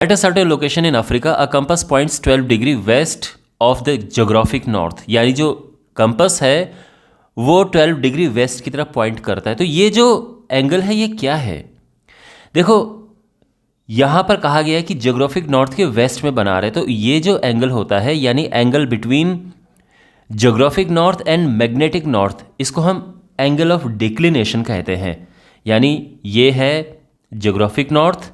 At a certain location in Africa a compass points 12 degree west of the geographic north, यानी जो compass है वो 12 degree west की तरफ पॉइंट करता है। तो ये जो एंगल है ये क्या है? देखो यहाँ पर कहा गया है कि ज्योग्राफिक नॉर्थ के वेस्ट में बना रहे, तो ये जो एंगल होता है यानी angle between geographic north and magnetic north, इसको हम एंगल ऑफ डिक्लिनेशन कहते हैं। यानी ये है ज्योग्राफिक नॉर्थ,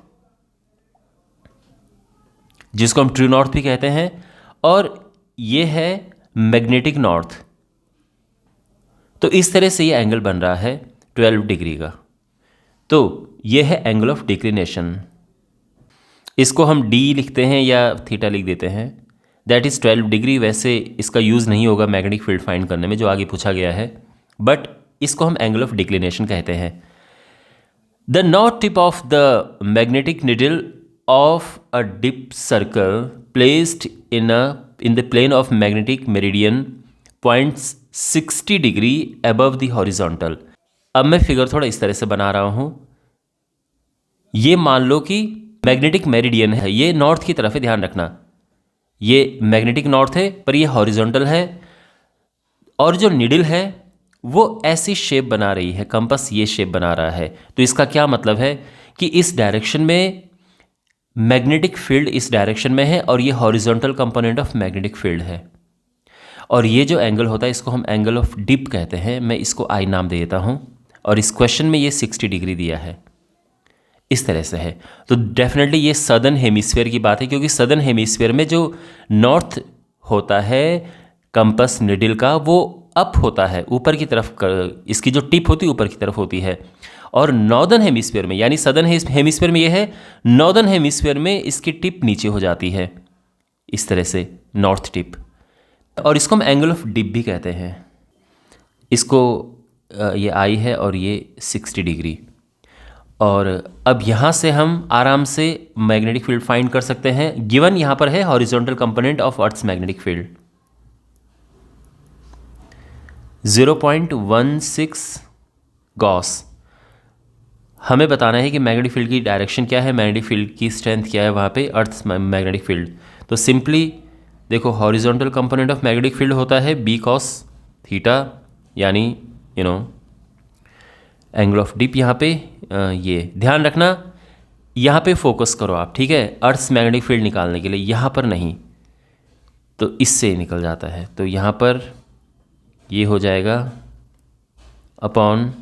जिसको हम ट्रू नॉर्थ भी कहते हैं, और ये है मैग्नेटिक नॉर्थ। तो इस तरह से ये एंगल बन रहा है 12 डिग्री का। तो ये है एंगल ऑफ डिक्लिनेशन। इसको हम डी लिखते हैं या थीटा लिख देते हैं, दैट इज़ 12 डिग्री। वैसे इसका यूज़ नहीं होगा मैग्नेटिक फील्ड फाइंड करने में, जो आगे पूछा गया है, बट इसको हम एंगल ऑफ डिक्लिनेशन कहते हैं। The north tip of the magnetic needle of a dip circle placed in the plane of magnetic meridian points 60 degree above the horizontal. अब मैं फिगर थोड़ा इस तरह से बना रहा हूँ। ये मान लो कि मैग्नेटिक मेरिडियन है, ये नॉर्थ की तरफ है, ध्यान रखना, ये मैग्नेटिक नॉर्थ है पर ये हॉरिजॉन्टल है, और जो निडल है वो ऐसी शेप बना रही है, कंपास ये शेप बना रहा है। तो इसका क्या मतलब है कि इस डायरेक्शन में मैग्नेटिक फील्ड इस डायरेक्शन में है और ये horizontal component of magnetic field है। और ये जो एंगल होता है इसको हम एंगल ऑफ डिप कहते हैं। मैं इसको आई नाम दे देता हूँ, और इस क्वेश्चन में ये 60 डिग्री दिया है, इस तरह से है। तो डेफिनेटली ये सदर्न हेमिस्फीयर की बात है, क्योंकि सदर्न हेमिस्फीयर में जो नॉर्थ होता है कंपास निडल का वो अप होता है, ऊपर की तरफ, इसकी जो टिप होती है ऊपर की तरफ होती है। और नॉर्दर्न हेमिस्फीयर में यानी सदर्न हेमिस्फीयर में ये है, नॉर्दर्न हेमिस्फीयर में इसकी टिप नीचे हो जाती है, इस तरह से नॉर्थ टिप। और इसको हम एंगल ऑफ डिप भी कहते हैं। इसको ये आई है और ये 60 डिग्री। और अब यहाँ से हम आराम से मैग्नेटिक फील्ड फाइंड कर सकते हैं। गिवन यहाँ पर है horizontal component of earth's magnetic field 0.16 gauss. हमें बताना है कि मैग्नेटिक फील्ड की डायरेक्शन क्या है, मैग्नेटिक फील्ड की स्ट्रेंथ क्या है वहाँ पे अर्थ्स मैग्नेटिक फील्ड। तो सिंपली देखो, horizontal component of magnetic field होता है बी कॉस थीटा, यानी एंगल ऑफ डिप यहाँ पे ये ध्यान रखना, यहाँ पे फोकस करो आप, ठीक है, अर्थ्स मैग्नेटिक फील्ड निकालने के लिए, यहाँ पर नहीं, तो इससे निकल जाता है। तो यहाँ पर ये हो जाएगा अपॉन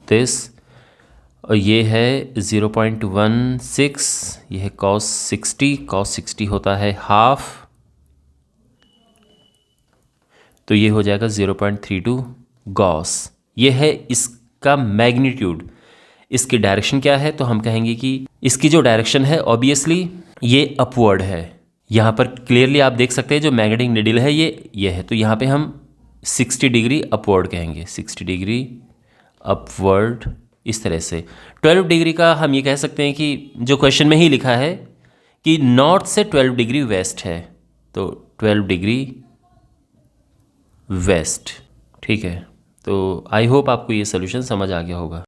दिस, और ये है 0.16, ये है cos 60 होता है हाफ, तो ये हो जाएगा 0.32 गॉस। ये है इसका मैग्नीट्यूड। इसकी डायरेक्शन क्या है, तो हम कहेंगे कि इसकी जो डायरेक्शन है ऑब्वियसली ये अपवर्ड है। यहाँ पर क्लियरली आप देख सकते हैं जो मैग्नेटिक निडल है ये है, तो यहाँ पे हम 60 डिग्री अपवर्ड कहेंगे, 60 डिग्री अपवर्ड, इस तरह से। 12 डिग्री का हम ये कह सकते हैं कि जो क्वेश्चन में ही लिखा है कि नॉर्थ से 12 डिग्री वेस्ट है, तो 12 डिग्री वेस्ट, ठीक है। तो आई होप आपको ये सोल्यूशन समझ आ गया होगा।